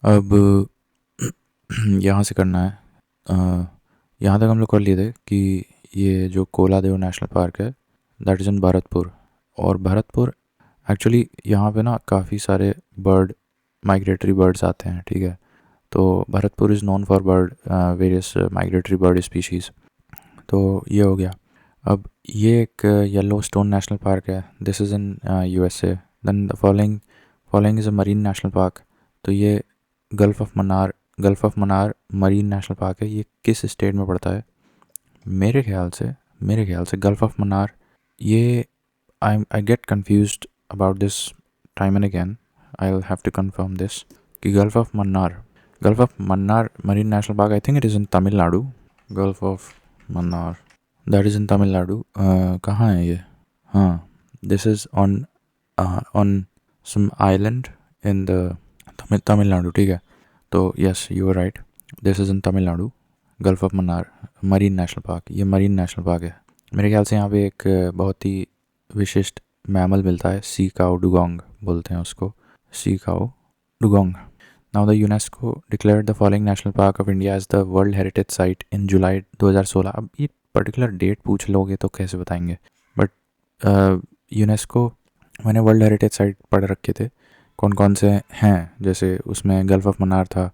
अब यहाँ से करना है। यहाँ तक हम लोग कर लिए थे कि ये जो कोलादेव नेशनल पार्क है दैट इज़ इन भरतपुर। और भरतपुर एक्चुअली यहाँ पे ना काफ़ी सारे माइग्रेटरी बर्ड्स आते हैं, ठीक है। तो Bharatpur is known for various migratory bird species. तो ये हो गया। अब ये एक येलो स्टोन नेशनल पार्क है, this is in USA. Then the following is a marine national park. तो ये Gulf of Mannar Marine national park है। ये किस स्टेट में पड़ता है? मेरे ख्याल से गल्फ़ ऑफ मन्नार, ये I get confused about this time and again, I will have to confirm this कि Gulf of Mannar Marine national Park, I think it is in Tamil Nadu. Gulf of Mannar that is in Tamil Nadu. कहाँ है ये? हाँ, this is on some island in the Tamil Nadu, ठीक है। तो yes, you are right, this is in Tamil Nadu. Gulf of Mannar Marine national park, ये Marine national park है। मेरे ख्याल से यहाँ पे एक बहुत ही विशिष्ट मैमल मिलता है, सी काऊ डुगोंग बोलते हैं उसको, sea cow dugong. Now the UNESCO declared the following national park of India as the world heritage Site in July 2016। अब ये पर्टिकुलर डेट पूछ लोगे तो कैसे बताएंगे, बट यूनेस्को, मैंने वर्ल्ड हेरिटेज साइट पढ़ रखे थे कौन कौन से हैं। जैसे उसमें गल्फ़ ऑफ मन्नार था,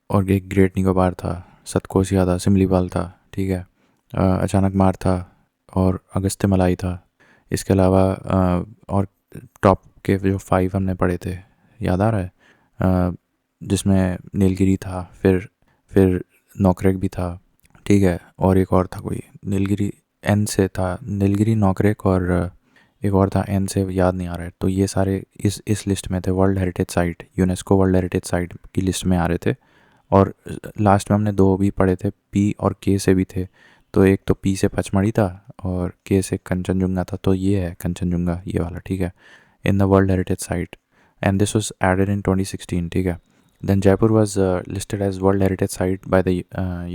और एक ग्रेट निकोबार था, सतकोसिया था, सिमलीपाल था, ठीक है, अचानक मार था, और अगस्त्य मलाई था। इसके अलावा और टॉप के जो 5 हमने पढ़े थे, याद आ रहा है? जिसमें नीलगिरी था, फिर नोकरेक भी था, ठीक है, और एक और था कोई नीलगिरी एन से था, नीलगिरी नोकरेक, और एक और था एन से, याद नहीं आ रहा है। तो ये सारे इस लिस्ट में थे, world heritage site, UNESCO world heritage site की लिस्ट में आ रहे थे। और लास्ट में हमने 2 भी पढ़े थे, पी और के से भी थे। तो एक तो पी से पचमढ़ी था और के से कंचनजुंगा था। तो ये है कंचनजुंगा, ये वाला, ठीक है, in the world heritage site, and this was added in 2016, ठीक है। Then Jaipur was listed as World Heritage Site by the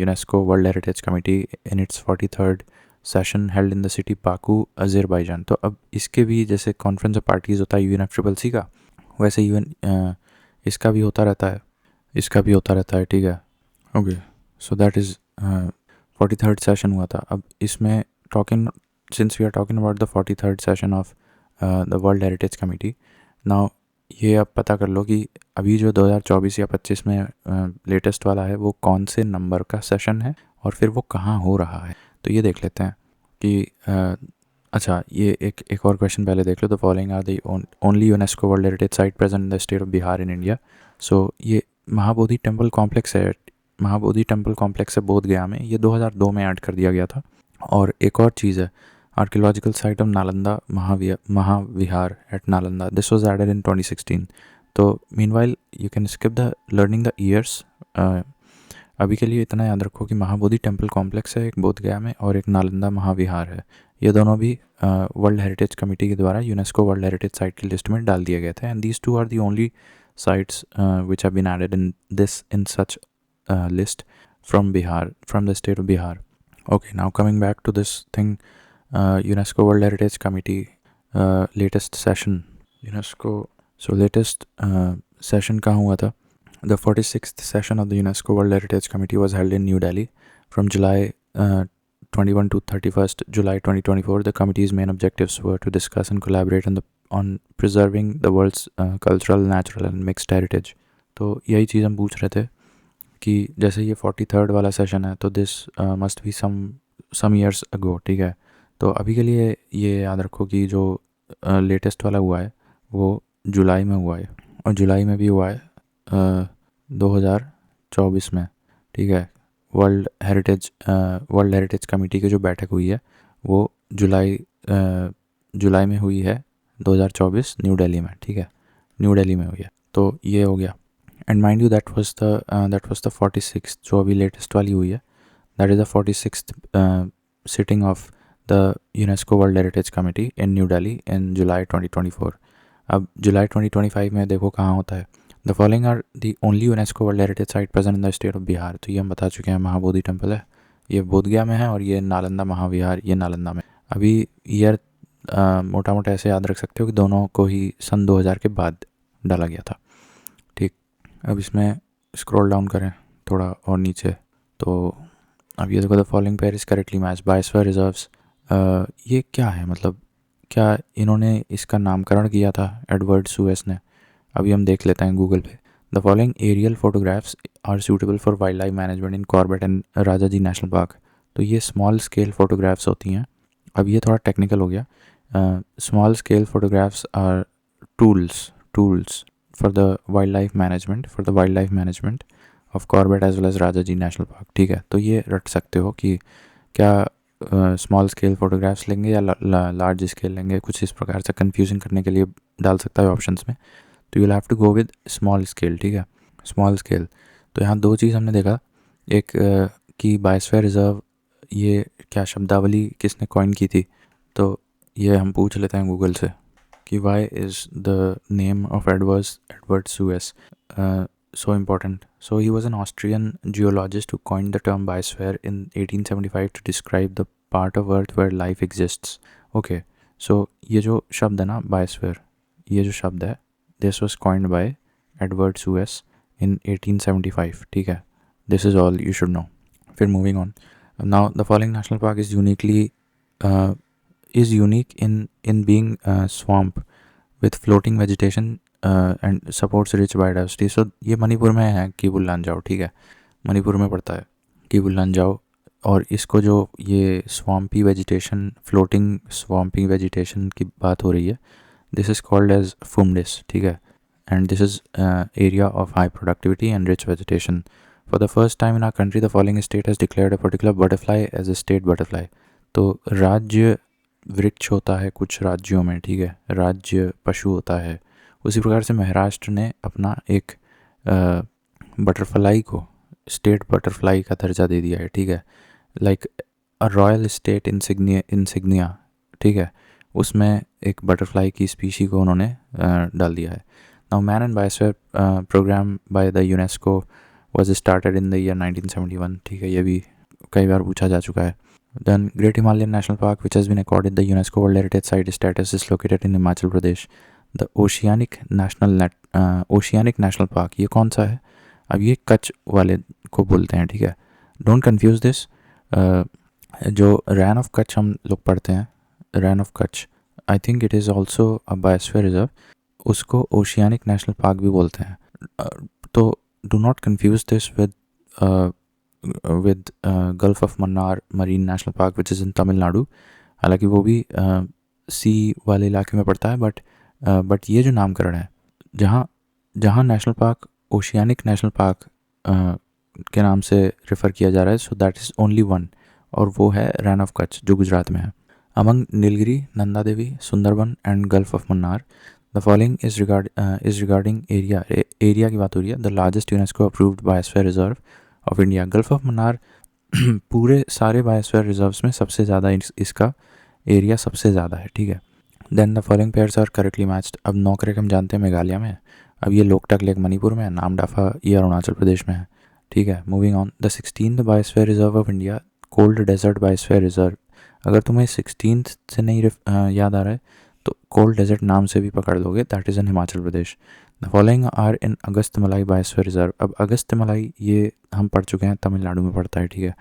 UNESCO World Heritage Committee in its 43rd session held in the city Baku, Azerbaijan। तो अब इसके भी जैसे conference of parties होता है UNFCCC का, वैसे इसका भी होता रहता है, ठीक है। Okay, so that is 43rd session हुआ था। अब इसमें since we are talking about the 43rd session of the world Heritage Committee, now ये अब पता कर लो कि अभी जो 2024 या 25 में लेटेस्ट वाला है वो कौन से नंबर का सेशन है और फिर वो कहाँ हो रहा है। तो ये देख लेते हैं कि अच्छा, ये एक और क्वेश्चन पहले देख लो। The following are the only UNESCO world heritage Site present in the state of Bihar in India. So ये महाबोधि टेम्पल कॉम्प्लेक्स है बोध गया में, ये 2002 में ऐड कर दिया गया था। और एक और चीज़ है, archaeological site of Nalanda Mahavihara at Nalanda, this was added in 2016। तो meanwhile you can skip the learning the years. अभी के लिए इतना याद रखो कि महाबोधि टेम्पल कॉम्प्लेक्स है एक बोध गया में, और एक नालंदा महाविहार है। ये दोनों भी वर्ल्ड हेरिटेज कमेटी के द्वारा यूनेस्को वर्ल्ड हेरिटेज साइट की लिस्ट में डाल दिए गए थे, and these 2 are the only sites which have been added in such list from the state of Bihar. Okay, now coming back to this thing, UNESCO World Heritage Committee latest session, latest session कहाँ हुआ था? The 46th session of the UNESCO World Heritage Committee was held in New Delhi from July 21 to 31st July 2024. The committee's main objectives were to discuss and collaborate on preserving the world's cultural, natural and mixed heritage. तो यही चीज़ हम पूछ रहे थे कि जैसे ये 43rd वाला सेशन है, तो this must be some years ago, ठीक है। तो अभी के लिए ये याद रखो कि जो लेटेस्ट वाला हुआ है वो जुलाई में हुआ है, और जुलाई में भी हुआ है 2024 में, ठीक है। वर्ल्ड हेरिटेज कमेटी की जो बैठक हुई है वो जुलाई में हुई है 2024 न्यू दिल्ली में, ठीक है, न्यू दिल्ली में हुई है। तो ये हो गया। And mind you that was the 46th, जो अभी लेटेस्ट वाली हुई है, that is the 46th sitting of the UNESCO world Heritage Committee in New Delhi in July 2024। अब जुलाई 2025 में देखो कहाँ होता है। The following are the only UNESCO world heritage Site present in the state of Bihar. तो ये हम बता चुके हैं, महाबोधि टेम्पल है, ये बोधगया में है, और ये नालंदा महाविहार, ये नालंदा में। अभी ईयर मोटा मोटा ऐसे याद रख सकते हो कि दोनों को ही सन 2000 के बाद डाला गया था, ठीक। अब इसमें स्क्रॉल डाउन करें थोड़ा और नीचे, तो अब ये देखो, the following pair is correctly match biosphere reserves. ये क्या है, मतलब क्या इन्होंने इसका नामकरण किया था एडवर्ड सुएस ने? अभी हम देख लेते हैं गूगल पे। The following aerial photographs are suitable for wildlife management in Corbett and Rajaji National park. तो ये स्मॉल स्केल फोटोग्राफ्स होती हैं। अब ये थोड़ा टेक्निकल हो गया। Small scale photographs are tools for the wildlife management of Corbett as well as Rajaji National Park. ठीक है, तो ये रट सकते हो कि क्या स्मॉल स्केल फोटोग्राफ्स लेंगे या लार्ज स्केल लेंगे, कुछ इस प्रकार से कंफ्यूजिंग करने के लिए डाल सकता है ऑप्शंस में। तो you will have to go with small scale. ठीक है, स्मॉल स्केल। तो यहाँ दो चीज़ हमने देखा, एक कि बायोस्फीयर रिजर्व ये क्या शब्दावली किसने कॉइन की थी, तो ये हम पूछ लेते हैं गूगल से कि why is the name of Edward Suess so important. So he was an Austrian geologist who coined the term biosphere in 1875 to describe the part of Earth where life exists. Okay, so ये जो शब्द है ना biosphere, ये जो शब्द है, this was coined by Edward Suess in 1875. ठीक है, this is all you should know. फिर moving on. Now the following national park is unique in being swamp with floating vegetation and supports rich biodiversity. So ये मणिपुर में है, कीबुल लांजाओ। ठीक है, मणिपुर में पड़ता है कीबुल लांजाओ। और इसको जो ये swampy vegetation, floating swampy vegetation की बात हो रही है, this is called as phumdis. ठीक है, and this is area of high productivity and rich vegetation. For the first time in our country the following state has declared a particular butterfly as a state butterfly. तो राज्य वृक्ष होता है कुछ राज्यों में, ठीक है, राज्य पशु होता है। उसी प्रकार से महाराष्ट्र ने अपना एक बटरफ्लाई को स्टेट बटरफ्लाई का दर्जा दे दिया है। ठीक है, like a royal state insignia. ठीक है, उसमें एक बटरफ्लाई की स्पीशी को उन्होंने डाल दिया है। Now Man and Biosphere Programme by the UNESCO was started in the year 1971। ठीक है, ये भी कई बार पूछा जा चुका है। Then Great Himalayan National Park, which has been accorded the UNESCO World Heritage Site status, is located in Himachal Pradesh. The Oceanic National Park, ये कौन सा है? अब ये कच्छ वाले को बोलते हैं। ठीक है, डोंट कंफ्यूज दिस। जो रैन ऑफ कच्छ हम लोग पढ़ते हैं, Rann of Kutch, I think it is also a biosphere reserve, उसको ओशियानिक नेशनल पार्क भी बोलते हैं। तो do not confuse this with Gulf of Mannar Marine national Park which is in Tamil Nadu. हालांकि वो भी सी वाले इलाके में पड़ता है, बट ये जो नामकरण है, जहाँ national park oceanic national park के नाम से रेफ़र किया जा रहा है, so that is only one, और वो है रैन ऑफ कच्छ जो गुजरात में है। Among Nilgiri, Nanda Devi, Sundarban and gulf of Mannar the following is regarding area की बात हो रही है। The largest UNESCO approved biosphere reserve of India. Gulf of Mannar पूरे सारे बायोस्फीयर रिजर्व्स में सबसे ज़्यादा इसका एरिया सबसे ज़्यादा है। ठीक है, then the following pairs are correctly matched. अब नौकरेक हम जानते हैं मेघालय में है, अब ये लोकटक लेक मणिपुर में है, नामडाफा ये अरुणाचल प्रदेश में है। ठीक है, moving on. The 16th biosphere reserve of India, cold desert biosphere reserve. अगर तुम्हें 16th से नहीं याद आ रहा है तो कोल्ड डेजर्ट नाम से भी पकड़ लोगे, that is in Himachal Pradesh. The following are in Agasthyamalai biosphere reserve. अब अगस्तमलाई ये हम पढ़ चुके हैं, तमिलनाडु में पड़ता है। ठीक है,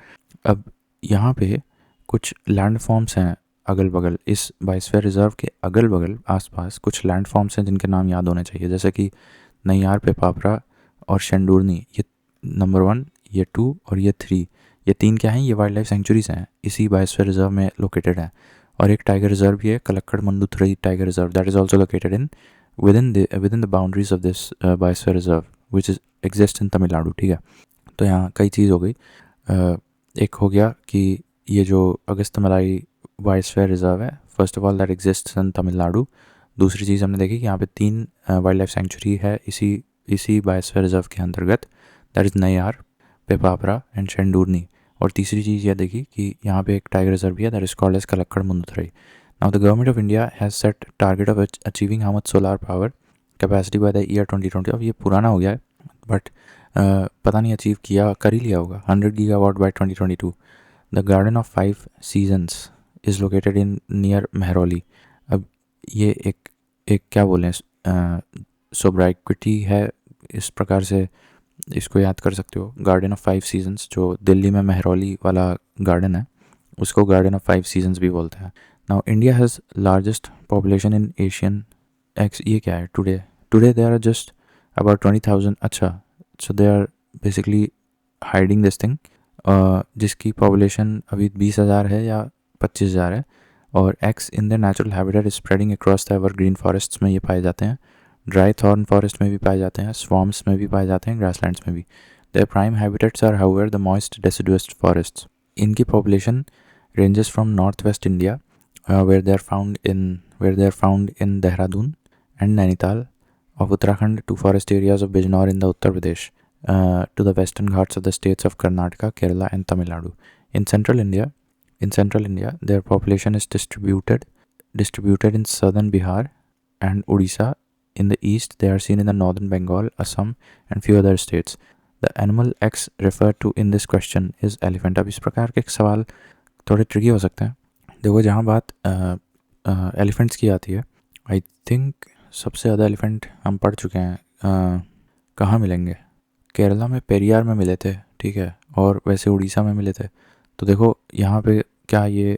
अब यहाँ पे कुछ लैंड फॉर्म्स हैं अगल बगल, इस बायोस्फीयर रिजर्व के अगल बगल आसपास कुछ लैंड फॉर्म्स हैं जिनके नाम याद होने चाहिए, जैसे कि नैयार पे पापरा और शेंडूरनी। ये नंबर 1, ये 2 और ये 3, ये 3 क्या हैं? ये वाइल्ड लाइफ सेंचुरीज हैं, इसी बायोस्फीयर रिजर्व में लोकेटेड हैं। और एक टाइगर रिजर्व भी है, Kalakkad Mundanthurai tiger reserve, that is also located in within the boundaries of this biosphere reserve which is exist in Tamil Nadu. ठीक है, तो यहाँ कई चीज़ हो गई। एक हो गया कि ये जो अगस्तमलाई बायोस्फीयर रिजर्व है, first of all that exist in Tamil Nadu. दूसरी चीज़ हमने देखी कि यहाँ पे 3 वाइल्ड लाइफ सेंचुरी है इसी बायोस्फीयर रिजर्व के अंतर्गत, दैट इज़ नैयार, पेपापरा एंड शेंडूरनी। और तीसरी चीज़ यह देखी कि यहाँ पे एक टाइगर रिजर्व भी है, that is called as Kalakkad Mundanthurai. Now the government of India has set target of achieving how much solar power capacity by the year 2020। अब ये पुराना हो गया है, बट पता नहीं अचीव कर ही लिया होगा। 100 gigawatt by 2022। The garden of 5 seasons is located in near Mehrauli. अब ये एक क्या बोलें, सोब्राइक्विटी है इस प्रकार से इसको याद कर सकते हो, गार्डन ऑफ 5 सीजन्स, जो दिल्ली में मेहरौली वाला गार्डन है उसको गार्डन ऑफ 5 सीजन्स भी बोलते हैं. Now India has largest population in Asian X. ये क्या है? Today they are just about 20,000. अच्छा, so they are basically hiding this thing, जिसकी पॉपुलेशन अभी 20,000 है या 25,000 है. और X in the natural habitat is spreading across the evergreen forests में ये पाए जाते हैं, ड्राई थॉर्न फॉरेस्ट में भी पाए जाते हैं, स्वॉम्स में भी पाए जाते हैं, ग्रासलैंड्स में भी. Their prime habitats are however the moist deciduous forests. इनकी population ranges from north west India where they are found in Dehradun and Nainital of Uttarakhand to forest areas of Bijnor in the Uttar Pradesh, to the western ghats of the states of Karnataka, Kerala and Tamil Nadu. In central India, their population is distributed in southern Bihar and Odisha. In the east, they are seen in the northern Bengal, Assam and few other states. The animal X referred to in this question is elephant. अब इस प्रकार के सवाल थोड़े tricky हो सकते हैं. देखो, जहाँ बात एलिफेंट्स की आती है, आई थिंक सबसे ज़्यादा एलिफेंट हम पढ़ चुके हैं. कहाँ मिलेंगे? केरला में पेरियार में मिले थे, ठीक है, और वैसे उड़ीसा में मिले थे. तो देखो यहाँ पे क्या ये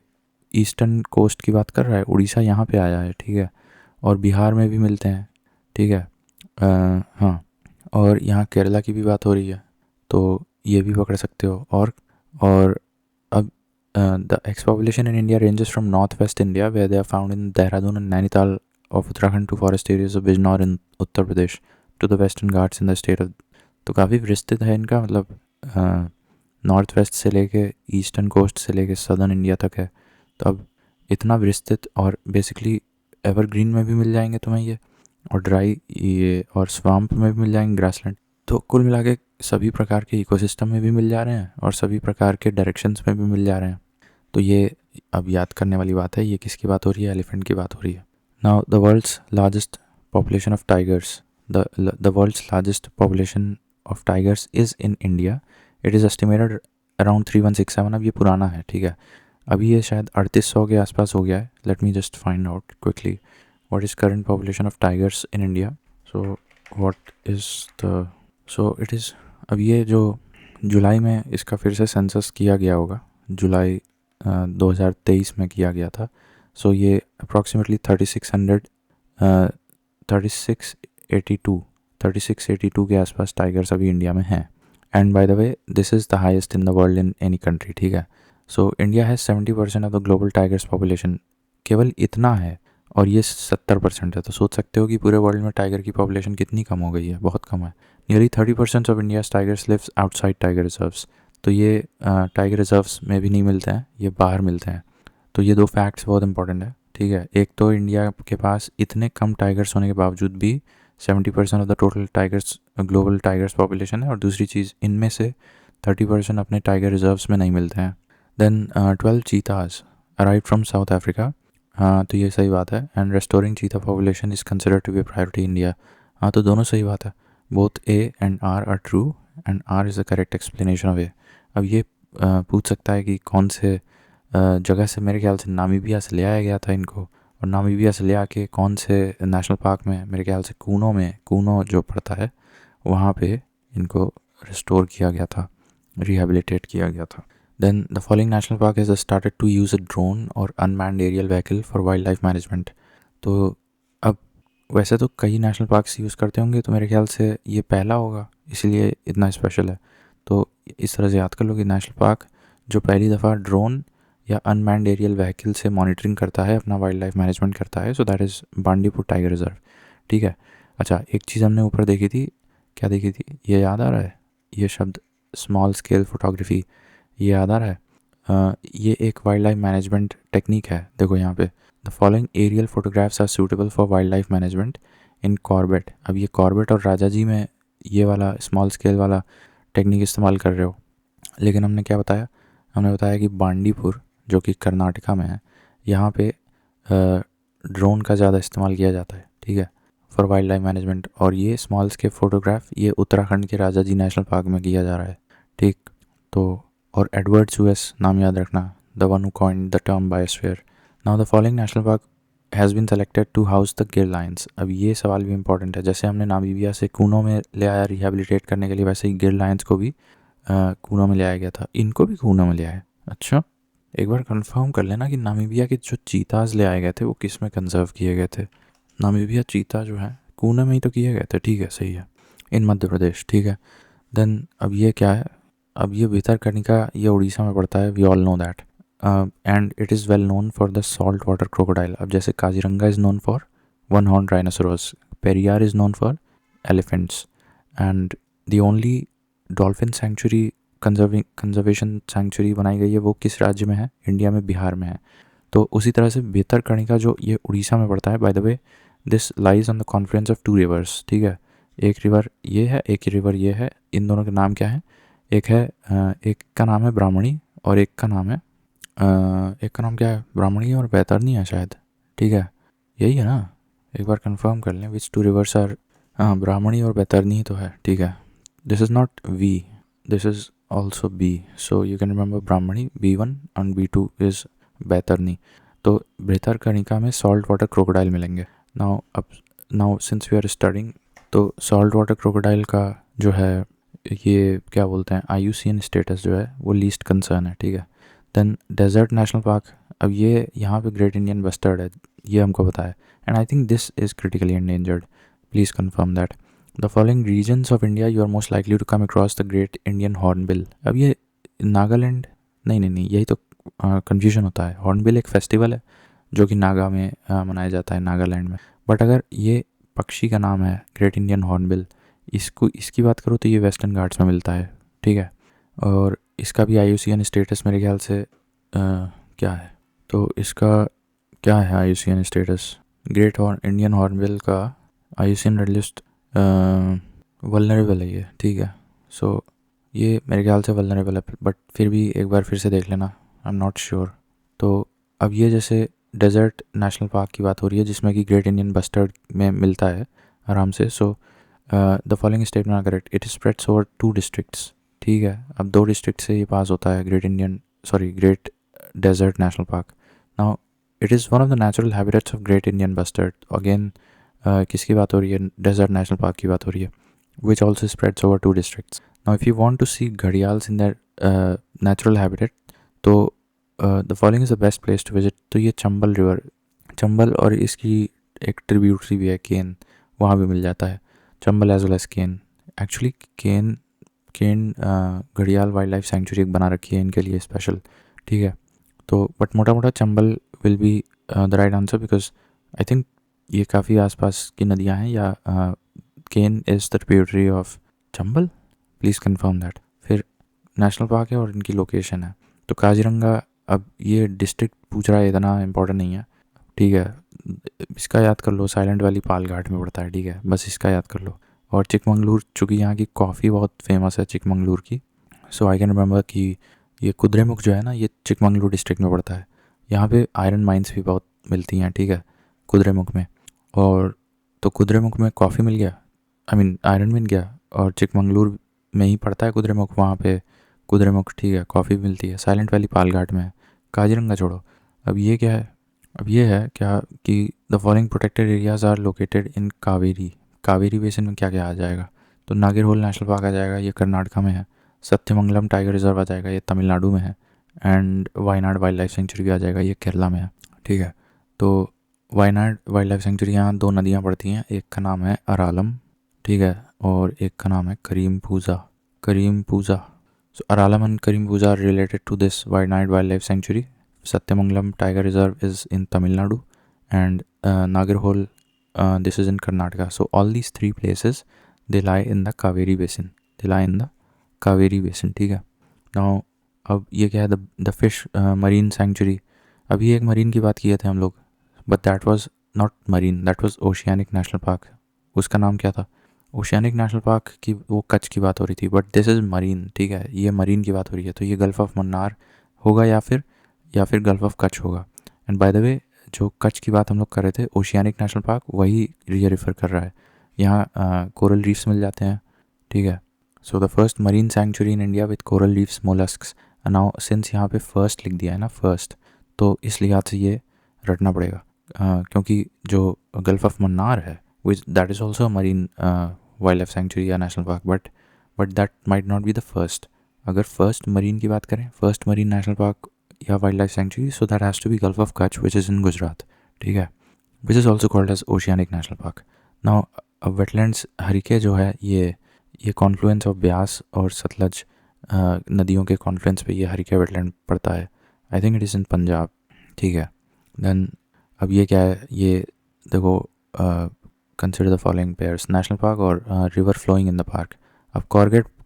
ईस्टर्न कोस्ट की बात कर रहा है? उड़ीसा यहाँ पे आया है, ठीक है, और बिहार में भी मिलते हैं, ठीक है. हाँ, और यहाँ केरला की भी बात हो रही है, तो ये भी पकड़ सकते हो. और अब the X population in India ranges from northwest India, where they are found in Dehradun and Nainital of Uttarakhand, to forest areas of Bijnor in Uttar Pradesh, to the western Ghats in the state of. तो काफ़ी विस्तृत है इनका, मतलब north west से लेके eastern coast से लेके सदर्न इंडिया तक है. तो अब इतना विस्तृत, और बेसिकली एवरग्रीन में भी मिल जाएंगे तुम्हें ये, और ड्राई ये, और स्वाम्प में भी मिल जाएंगे, ग्रासलैंड. तो कुल मिला के सभी प्रकार के इकोसिस्टम में भी मिल जा रहे हैं और सभी प्रकार के डायरेक्शंस में भी मिल जा रहे हैं. तो ये अब याद करने वाली बात है. ये किसकी बात हो रही है? एलिफेंट की बात हो रही है. Now the world's largest population of tigers, the world's largest population of tigers is in India. It is estimated around 3167. अब ये पुराना है, ठीक है, अभी ये शायद 3800 के आसपास हो गया है. Let me just find out quickly what is current population of tigers in India. So it is, अब ये जो जुलाई में इसका फिर से सेंसस किया गया होगा, जुलाई 2023 में किया गया था. सो ये अप्रॉक्सीमेटली 3682 के आसपास टाइगर्स अभी इंडिया में हैं. And bye the way, this is the highest in the world in any country, ठीक है. So India has 70% of the global tigers population. केवल इतना है, और ये 70% है. तो सोच सकते हो कि पूरे वर्ल्ड में टाइगर की पॉपुलेशन कितनी कम हो गई है, बहुत कम है. Nearly 30% of India's tigers lives outside tiger reserves. तो ये टाइगर रिजर्व्स में भी नहीं मिलते हैं, ये बाहर मिलते हैं. तो ये दो फैक्ट्स बहुत इंपॉर्टेंट है, ठीक है. एक तो इंडिया के पास इतने कम टाइगर्स होने के बावजूद भी 70% of the total tigers global tigers population है, और दूसरी चीज़, इनमें से 30% अपने टाइगर रिजर्व्स में नहीं मिलते हैं. Then 12 cheetahs arrive from South Africa. हाँ, तो ये सही बात है. And restoring cheetah population is considered to be priority India. हाँ, तो दोनों सही बात है. Both A and R are true, and R is the correct explanation of A. अब ये पूछ सकता है कि कौन से जगह से, मेरे ख्याल से नामीबिया से ले आया गया था इनको, और नामीबिया से ले आके कौन से नेशनल पार्क में, मेरे ख्याल से कूनो जो पड़ता है वहाँ पे इनको रिस्टोर किया गया था, रिहेबिलिटेट किया गया था. Then the following national park is started to use a drone और unmanned aerial vehicle for wildlife management. तो अब वैसे तो कई नेशनल पार्क्स यूज़ करते होंगे, तो मेरे ख्याल से ये पहला होगा, इसलिए इतना स्पेशल है. तो इस तरह से याद कर लो कि नेशनल पार्क जो पहली दफ़ा ड्रोन या अनमैन्ड एरियल व्हीकल से मॉनिटरिंग करता है, अपना वाइल्ड लाइफ मैनेजमेंट करता है, so that is Bandipur tiger reserve, ठीक है. अच्छा, एक चीज़ हमने ऊपर देखी थी, क्या देखी थी, ये याद आ रहा है? ये शब्द स्मॉल स्केल फोटोग्राफी, ये याद आ रहा है? ये एक वाइल्ड लाइफ मैनेजमेंट टेक्निक है. देखो यहाँ पे, the following aerial photographs are suitable for wildlife management in Corbett. अब ये कॉर्बेट और राजा जी में ये वाला स्मॉल स्केल वाला टेक्निक इस्तेमाल कर रहे हो. लेकिन हमने क्या बताया? हमने बताया कि बांडीपुर, जो कि कर्नाटका में है, यहाँ पे ड्रोन का ज़्यादा इस्तेमाल किया जाता है, ठीक है, फॉर वाइल्ड लाइफ मैनेजमेंट. और ये स्मॉल स्केल फोटोग्राफ ये उत्तराखंड के राजा जी नेशनल पार्क में किया जा रहा है, ठीक. तो और एडवर्ड यूएस नाम याद रखना, the one who coined the term biosphere. Now the following national park has been selected to house the Gir lions. अब ये सवाल भी इंपॉर्टेंट है, जैसे हमने नामीबिया से कूनो में ले आया रिहेबिलिटेट करने के लिए, वैसे ही गिर लायंस को भी कूनो में ले आया गया था, इनको भी कूनो में ले आया। अच्छा, एक बार कंफर्म कर लेना कि नामीबिया के जो चीताज ले आए गए थे वो किस में कंजर्व किए गए थे। नामीबिया चीता जो है कूनो में ही तो किए गए थे, ठीक है, सही है, इन मध्य प्रदेश, ठीक है। देन अब ये क्या है, अब ये भितरकनिका ये उड़ीसा में पड़ता है, we all know that, and it is well known for the salt water crocodile. अब जैसे Kaziranga is known for one horn rhinoceros, Periyar is known for elephants, and the only dolphin sanctuary conservation sanctuary बनाई गई है वो किस राज्य में है, इंडिया में, बिहार में है। तो उसी तरह से भितरकनिका जो ये उड़ीसा में पड़ता है, by the way this lies on the confluence of two rivers, ठीक है, एक रिवर ये है, एक रिवर ये है, इन दोनों के नाम क्या है, एक है एक का नाम है ब्राह्मणी और एक का नाम है एक का नाम क्या है, ब्राह्मणी और बैतरनी है शायद, ठीक है, यही है ना, एक बार कंफर्म कर लें विच टू रिवर्स आर, हाँ ब्राह्मणी और बैतरनी ही तो है, ठीक है। This is not V, this is also B, so you can remember Brahmani B1 and B2 is Baitarani. तो भितरकनिका में सॉल्ट वाटर क्रोकोडाइल मिलेंगे। Now since we are studying, तो सॉल्ट वाटर क्रोकोडाइल का जो है ये क्या बोलते हैं, IUCN स्टेटस जो है वो लीस्ट कंसर्न है, ठीक है। देन डेजर्ट नेशनल पार्क, अब ये यहाँ पे ग्रेट इंडियन बस्टर्ड है, ये हमको पता है, and I think this is critically endangered, please confirm that. The following regions of India you are most likely to come across the great Indian hornbill. अब ये नागालैंड, नहीं, यही तो कन्फ्यूजन होता है। हॉर्नबिल एक फेस्टिवल है जो कि नागा में मनाया जाता है, नागालैंड में, बट अगर ये पक्षी का नाम है ग्रेट इंडियन हॉर्नबिल, इसकी बात करो तो ये वेस्टर्न घाट्स में मिलता है, ठीक है, और इसका भी IUCN स्टेटस मेरे ख्याल से क्या है, तो इसका क्या है IUCN status, great Indian hornbill का IUCN लिस्ट वल्नरेबल है ये, ठीक है। सो ये मेरे ख्याल से वल्नरेबल है, बट फिर भी एक बार फिर से देख लेना, आई एम नॉट श्योर। तो अब ये जैसे डेजर्ट नेशनल पार्क की बात हो रही है जिसमें कि ग्रेट इंडियन बस्टर्ड में मिलता है आराम से, so the following statement are correct, it spreads over 2 districts, ठीक है। अब 2 डिस्ट्रिक्ट से ये पास होता है great desert national park. Now it is one of the natural habitats of great Indian bustard, again किसकी बात हो रही है, डेजर्ट नेशनल पार्क की बात हो रही है, which also spreads over 2 districts. Now if you want to see gharials in their natural habitat, तो the following is the best place to visit. तो ये चंबल रिवर, चंबल और इसकी एक ट्रिब्यूटरी भी है केन, वहाँ भी मिल जाता है चंबल एज वेल एज केन। एक्चुअली केन घड़ियाल वाइल्ड लाइफ सेंचुरी एक बना रखी है इनके लिए स्पेशल, ठीक है। तो बट मोटा मोटा Chambal will be the right answer, because I think ये काफ़ी आसपास की नदियाँ हैं, या Ken is the tributary of Chambal, please confirm that. फिर नेशनल पार्क है और इनकी लोकेशन है, तो काजीरंगा, अब ये डिस्ट्रिक्ट पूछ रहा है, इतना इंपॉर्टेंट नहीं है, ठीक है, इसका याद कर लो, साइलेंट वैली पालघाट में पड़ता है, ठीक है, बस इसका याद कर लो। और चिकमंगलूर, चूँकि यहाँ की कॉफ़ी बहुत फेमस है चिकमंगलूर की, सो आई कैन रिमेंबर कि ये कुद्रेमुख जो है ना, ये चिकमंगलूर डिस्ट्रिक्ट में पड़ता है। यहाँ पे आयरन माइंस भी बहुत मिलती हैं, ठीक है, कुद्रेमुख में, और तो कुद्रेमुख में कॉफ़ी मिल गया, आई मीन आयरन मिल गया, और चिकमंगलूर में ही पड़ता है कुद्रेमुख, वहाँ पे कुद्रेमुख, ठीक है, कॉफ़ी मिलती है, साइलेंट वैली पालघाट में है। काजीरंगा छोड़ो, अब ये क्या है, अब ये है क्या कि the following protected areas are located in Kaveri basin में क्या क्या आ जाएगा, तो नागरहोल नेशनल पार्क आ जाएगा, ये कर्नाटका में है, सत्यमंगलम टाइगर रिजर्व आ जाएगा, ये तमिलनाडु में है, and Wayanad wild life sanctuary भी आ जाएगा, ये केरला में है, ठीक है। तो वायनाड वाइल्ड लाइफ सेंचुरी, यहाँ 2 नदियाँ पड़ती हैं, एक का नाम है अरालम, ठीक है, और एक का नाम है करीमपूजा। So Aralam and Karimpuja are related to this Wayanad Wildlife Sanctuary. Satyamangalam Tiger Reserve is in Tamil Nadu, and Nagarhole, this is in Karnataka. So all these 3 places, they lie in the Kaveri Basin. ठीक है। Now अब ये क्या है, the fish marine sanctuary. अभी एक marine की बात किए थे हम लोग, but that was not marine, that was Oceanic National Park. उसका नाम क्या था, ओशियानिक नेशनल पार्क की, वो कच्छ की बात हो रही थी, बट दिस इज़ मरीन, ठीक है, ये मरीन की बात हो रही है, तो ये गल्फ़ ऑफ मन्नार होगा या फिर गल्फ़ ऑफ कच्छ होगा। एंड बाय द वे, जो कच्छ की बात हम लोग कर रहे थे, ओशियानिक नेशनल पार्क वही ये रेफ़र कर रहा है, यहाँ कोरल रीफ्स मिल जाते हैं, ठीक है। So the first marine sanctuary in India with coral reefs molluscs. Now since यहाँ पे फर्स्ट लिख दिया है ना, फर्स्ट, तो इस लिहाज से ये रटना पड़ेगा, क्योंकि जो गल्फ ऑफ मन्नार है which that is also marine wildlife sanctuary या national park, but that might not be the first. अगर फर्स्ट मरीन की बात करें, फर्स्ट मरीन नेशनल पार्क या wildlife sanctuary, so that has to be gulf of Kutch which is in Gujarat. ठीक है, which is also called as oceanic national park. Now wetlands Harike जो है ये कॉन्फ्लुएंस ऑफ ब्यास और सतलज नदियों के कॉन्फ्लुएंस पे ये हरिके वेटलैंड पड़ता है. I think it is in Punjab. ठीक है, देन अब ये क्या है, ये देखो, consider the following pairs, national park और river flowing in the park. अब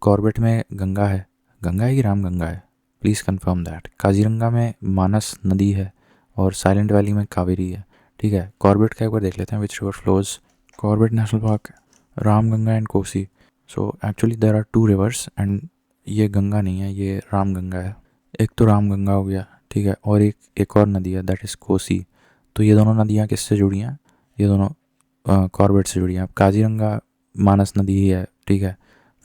कॉर्बेट में गंगा है कि राम गंगा है, प्लीज़ कंफर्म दैट. काजीरंगा में मानस नदी है और साइलेंट वैली में कावेरी है. ठीक है, कॉर्बेट का एक बार देख लेते हैं, which river flows Corbett National Park, Ram Ganga and Kosi. So actually there are 2 rivers and ये गंगा नहीं है, ये राम गंगा है. एक तो राम गंगा हो गया, ठीक है, और एक और नदी है दैट इज़ कोसी. तो ये दोनों नदियाँ किससे जुड़ी हैं, ये दोनों कॉर्बेट से जुड़ी हैं. अब काजीरंगा मानस नदी ही है. ठीक है,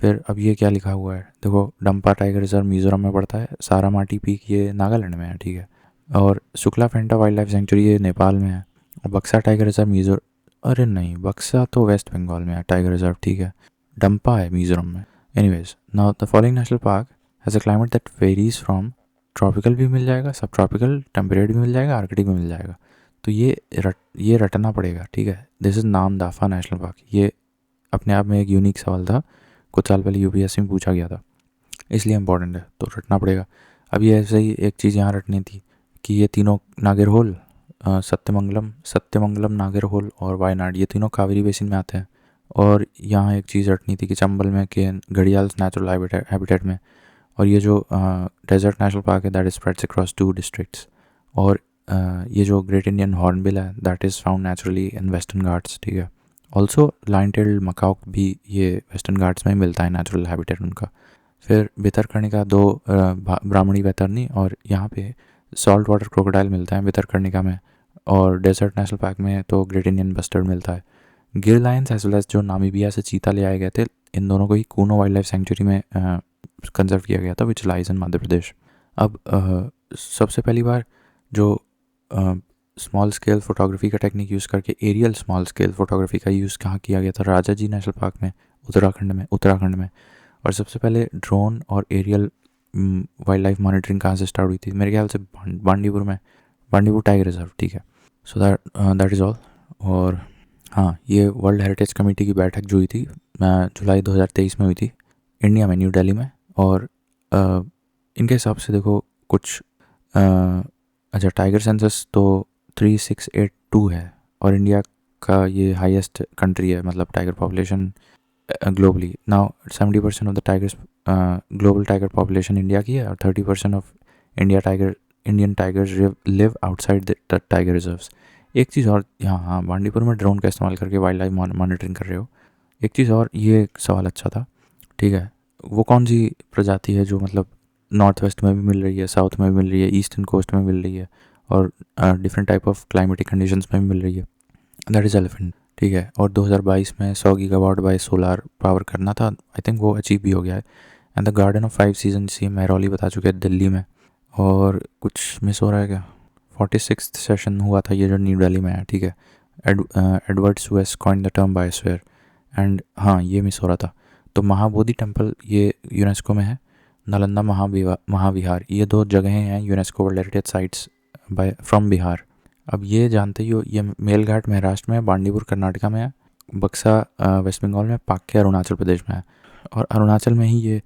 फिर अब ये क्या लिखा हुआ है, देखो, डंपा टाइगर रिजर्व मिज़ोरम में पड़ता है, सारामाटी पीक ये नागालैंड में है. ठीक है, और शुक्ला फेंटा वाइल्ड लाइफ सेंचुरी ये नेपाल में है, और बक्सा टाइगर रिजर्व अरे नहीं, बक्सा तो वेस्ट बंगाल में है टाइगर रिजर्व. ठीक है, डंपा है मिज़ोरम में. Anyways, now the following national park has a climate that varies from tropical भी मिल जाएगा, सब ट्रॉपिकल टेम्परेट भी मिल जाएगा, आर्कटिक भी मिल जाएगा. तो ये रटना पड़ेगा. ठीक है, this is Namdapha national park. ये अपने आप में एक यूनिक सवाल था, कुछ साल पहले यूपीएससी में पूछा गया था, इसलिए इंपॉर्टेंट है, तो रटना पड़ेगा. अब ये ऐसे ही एक चीज़ यहाँ रटनी थी कि ये तीनों नागरहोल, सत्यमंगलम नागरहोल और वायनाड, ये तीनों कावेरी बेसिन में आते हैं. और यहाँ एक चीज़ रटनी थी कि चंबल में के घड़ियाल नेचुरल हैबिटेट में. और ये जो डेजर्ट नेशनल पार्क है that is spreads across 2 districts. और ये जो ग्रेट इंडियन हॉर्नबिल है that is found naturally in western Ghats. ठीक है, ऑल्सो लाइन टेल्ड मकाओ भी ये वेस्टर्न घाट्स में मिलता है, नेचुरल हैबिटेट उनका. फिर भितरकनिका 2 ब्राह्मणी वैतरणी, और यहाँ पे सॉल्ट वाटर क्रोकोडाइल मिलता है भितरकनिका में, और डेजर्ट नेशनल पार्क में तो ग्रेट इंडियन बस्टर्ड मिलता है. गिर लायंस एज वेल एज जो नामीबिया से चीता ले आए गए थे, इन दोनों को ही कूनो वाइल्ड लाइफ सेंचुरी में कंजर्व किया गया था, which lies in Madhya Pradesh. अब सबसे पहली बार जो स्मॉल स्केल फोटोग्राफी का टेक्निक यूज़ करके एरियल स्मॉल स्केल फोटोग्राफी का यूज़ कहाँ किया गया था, राजा जी नेशनल पार्क में, उत्तराखंड में. और सबसे पहले ड्रोन और एरियल वाइल्ड लाइफ मॉनिटरिंग कहाँ से स्टार्ट हुई थी, मेरे ख्याल से बांडीपुर टाइगर रिजर्व. ठीक है, सो दैट इज़ ऑल. और हाँ, ये वर्ल्ड हेरिटेज कमेटी की बैठक जो हुई थी जुलाई 2023 में हुई थी इंडिया में, न्यू दिल्ली में. और इनके हिसाब से देखो कुछ अच्छा, टाइगर सेंसस तो 3682 है, और इंडिया का ये हाईएस्ट कंट्री है, मतलब tiger population globally. Now 70% of the tigers, global tiger population India की है, और 30% of Indian tigers live outside the tiger reserves. एक चीज़ और, हाँ, बांडीपुर में ड्रोन का इस्तेमाल करके वाइल्ड लाइफ मॉनिटरिंग कर रहे हो. एक चीज़ और, ये सवाल अच्छा था. ठीक है, वो कौन सी प्रजाति है जो मतलब नॉर्थ वेस्ट में भी मिल रही है, साउथ में भी मिल रही है, ईस्टर्न कोस्ट में मिल रही है, और different type of climatic conditions में भी मिल रही है, दैट इज़ एलिफेंट. ठीक है, और 2022 में 100 गीगावाट बाय सोलार पावर करना था, आई थिंक वो अचीव भी हो गया है. And the garden of 5 season सी महरौली बता चुके हैं दिल्ली में. और कुछ मिस हो रहा है क्या, 46th सेशन हुआ था ये जो न्यू दिल्ली में है. ठीक है, Edward Suez coined the term biosphere. And हाँ, ये मिस हो रहा था. तो महाबोधि टेम्पल ये यूनेस्को में है, नालंदा महाविहार, ये 2 जगहें हैं UNESCO world heritage sites from Bihar. अब ये जानते ही हो, ये मेलघाट महाराष्ट्र में है, बांडीपुर कर्नाटका में है, बक्सा वेस्ट बंगाल में, पाक्के अरुणाचल प्रदेश में है. और अरुणाचल में ही ये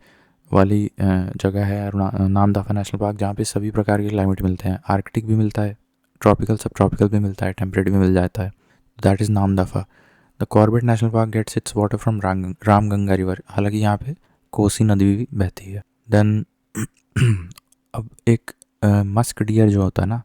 वाली जगह है नामदफा नेशनल पार्क, जहाँ पे सभी प्रकार के क्लाइमेट मिलते हैं, आर्कटिक भी मिलता है, ट्रॉपिकल सब ट्रॉपिकल भी मिलता है, टेम्परेट भी मिल जाता है. That is Namdapha. The Corbett National Park gets its water from Ramganga river, हालांकि यहाँ पे कोसी नदी भी बहती है. देन अब एक मस्क डियर जो होता है ना,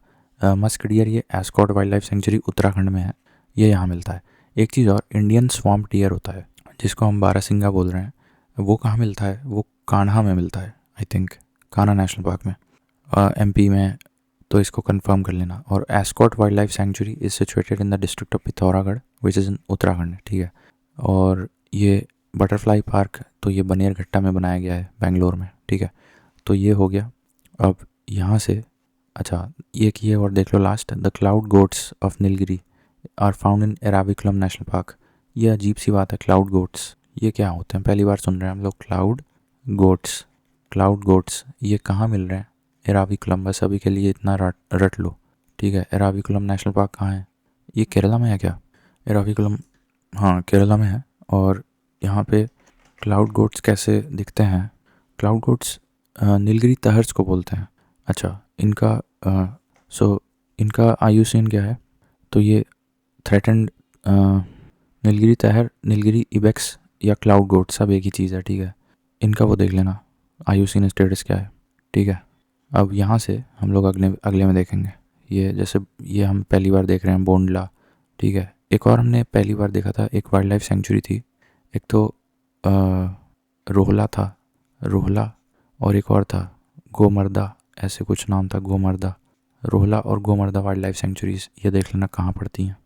मस्क डियर ये Askot wildlife sanctuary Uttarakhand में है, ये यहाँ मिलता है. एक चीज़ और, इंडियन स्वॉम्प डियर होता है जिसको हम बारहसिंगा बोल रहे हैं, वो कहाँ मिलता है, वो कान्हा में मिलता है, I think Kanha National Park में, एमपी में, तो इसको कंफर्म कर लेना. और Askot wildlife sanctuary is situated in the district of Pithoragarh which is in Uttarakhand. ठीक है, और ये बटरफ्लाई पार्क तो ये बनेरघट्टा में बनाया गया है बेंगलोर में. ठीक है, तो ये हो गया. अब यहाँ से अच्छा, ये और देख लो last, the cloud goats of Nilgiri are found in Eravikulam national park. ये अजीब सी बात है, क्लाउड गोट्स ये क्या होते हैं, पहली बार सुन रहे हैं हम लोग। गोट्स क्लाउड गोट्स ये कहाँ मिल रहे हैं? एराविकुलम, बस अभी के लिए इतना रट लो, ठीक है। एराविकुलम नेशनल पार्क कहाँ है? ये केरला में है क्या? एराविकुलम, हाँ केरला में है। और यहाँ पे क्लाउड गोट्स कैसे दिखते हैं? क्लाउड गोट्स नीलगिरी तहर्स को बोलते हैं। अच्छा, इनका इनका आयुसीन क्या है? तो ये थ्रेटेंड नीलगिरी तहर, नीलगिरी इबेक्स या क्लाउड गोट सब एक ही चीज़ है, ठीक है। इनका वो देख लेना आयुसीन स्टेटस क्या है, ठीक है। अब यहाँ से हम लोग अगले अगले में देखेंगे। ये जैसे ये हम पहली बार देख रहे हैं बोंडला, ठीक है। एक और हमने पहली बार देखा था, एक वाइल्ड लाइफ सेंचुरी थी। एक तो रोहला था, रोहला, और एक और था गोमर्दा, ऐसे कुछ नाम था, गोमर्दा। रोहला और गोमर्दा वाइल्ड लाइफ सेंचुरीज, ये देख लेना कहाँ पड़ती हैं।